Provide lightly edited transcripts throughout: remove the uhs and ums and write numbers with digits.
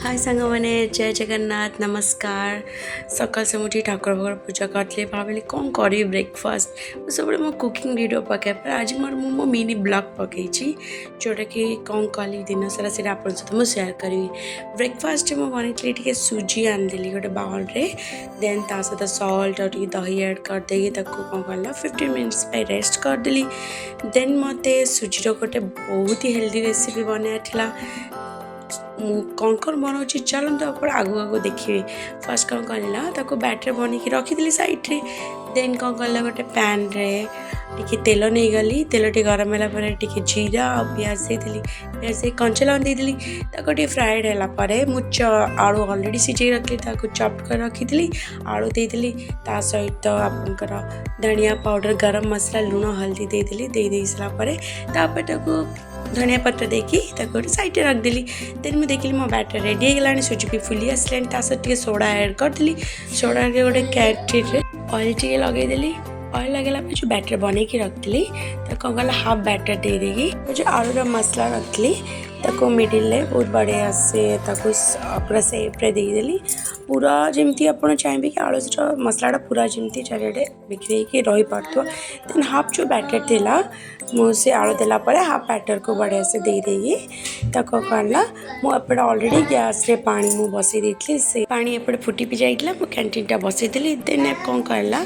हाय सांग मैंने जय जगन्नाथ नमस्कार। सकाल से मुझे ठाकुर भगर पूजा करते भाविली कौन करी ब्रेकफास्ट सब मो कुकिंग वीडियो पकाए पर आज मोर मो मिनी ब्लॉग पकई जोटा कि कौन कली दिन सारा से आप सहित सेयार करी। ब्रेकफास्ट में बनई टे सुजी आनीदेली गोटे बाउल रे देन ता सहित सल्ट और दही एड करदे कौन कला 15 मिनट्स रेस्ट करदेली। देन मत सुजीर गोटे बहुत ही हेल्दी रेसिपी बनाया कौन कौन बनाऊँ चलते आप आगू आगू देखिए। फर्स्ट कौन करा बैटर बन के रखी सैड्रे देन कौन कला गोटे पैन रे टी तेल नहीं गली तेल टी गरम है जीरा और पियाज देली पियाज कंचा लगा देली फ्राएड है मुझे आलू ऑलरेडी सिझे रखी चॉप कर रखी आलू देदेली ता सहित आपंकर धनिया पाउडर गरम मसला लुण हल्दी देदेली दे सारापर धनिया पत्र देकी गोटे सैड रखदेली। देन मुझे देखिली मो बैटर रेडी होगा सुजी भी फुली आसला सहित सोडा एड करदेली सोडा गोटे कैटरे ऑयल टे लगेदेली ऑयल लगेगा जो बैटर बन के रखी कौन कला हाफ बैटर दे देगी जो आलूर मसला रखी मिडिल बहुत बढ़िया से पूरा सेप्रे देदेली पूरा जमी आप चाहिए कि आलूर मसलाटा पूरा जमी चारिटे बिखरे रही पार्थ देन हाफ जो बैटर थिला मुझे आलू देला हाफ बैटर को बढ़िया से दे देगी कला मुझे ऑलरेडी गैस रे पानी मु बसई देती से पानी एपटे फुटी भी जाइला मु कैंटीनटा बसईदेली देन कौन कला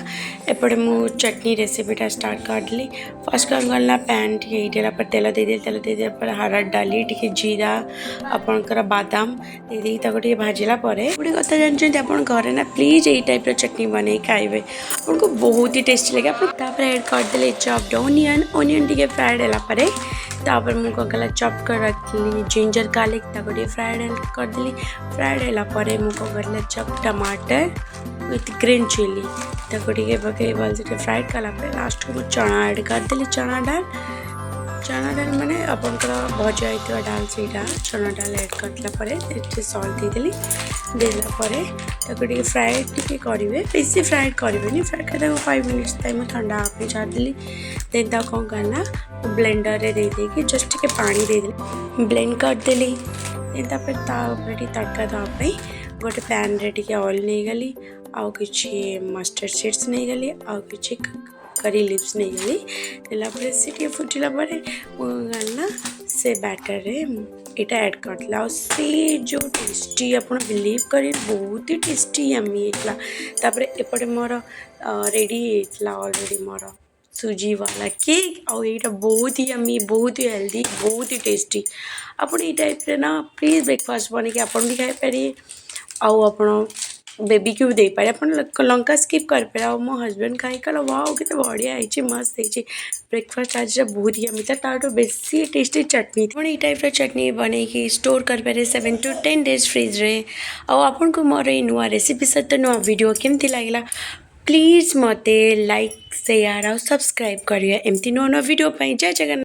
एपटे मु चटनी रेसिपीटा स्टार्ट करदेली। फर्स्ट कौन कला पैन टे तेल दे हरड़ डाली टी जीरा आपणकर बादाम दे भाजला गोटे कथा जानते आप घरे ना प्लीज यही टाइप चटनी बन खाइबे आपको बहुत ही टेस्टी लगे। आप एड करदे chopped onion onion T fried है मुझे कौन कला चॉप कर रखी जिंजर गार्लिक फ्राएड करदेली फ्राएड है मुझे कौन कला चॉप टमाटर with green chilli पकई भलसे fried कलापर last को चना एड करदेली चना डाल माने आपंकर भजा होता डाल से चना डाल एड करते सल्ट देदेली देला फ्राएड टी करेंगे बेसी फ्राएड करेंगे फ्राएड कर 5 मिनट्स टाइम ठंडा आप छाड़देली देन कौन कला ब्लेंडर रे दे देगी जस्ट टे पानी देदेली ब्लेंड करदेली देन तड़का देवाई गोटे पैन रे टी ऑयल नहीं गली आउ कि मस्टर्ड सीड्स नहीं गली आउ कि करी लिप्स नहीं गली देलापर से फुटिला गला से बैटर रे इटा ऐड करला से जो टेस्टी आप बिलीव करें बहुत ही टेस्टी यम्मी होता तापर एपटे मोर रेडी होता ऑलरेडी मोर सुजी वाला केक आउ ये बहुत ही यम्मी बहुत ही हेल्दी बहुत ही टेस्टी आप टाइप ना प्लीज ब्रेकफास्ट बन के आप भी खाई पारे आउ आप बेबी को भी दे पारे आप लंका स्किप कर पारे आ मो हजबैंड खाई कल वाओ के बढ़िया है मस्त है ब्रेकफास्ट आज बहुत ही यम्मी था बेसी टेस्टी चटनी ये टाइप चटनी बन स्टोर कर पारे 7 to 10 days फ्रिज रे आपन को मोर ये नुआ रेसिपी सहित नुआ वीडियो केमती लगला प्लीज मते लाइक शेयर और सब्सक्राइब करिए एमती नुआ नुआ वीडियो जय जगन्नाथ।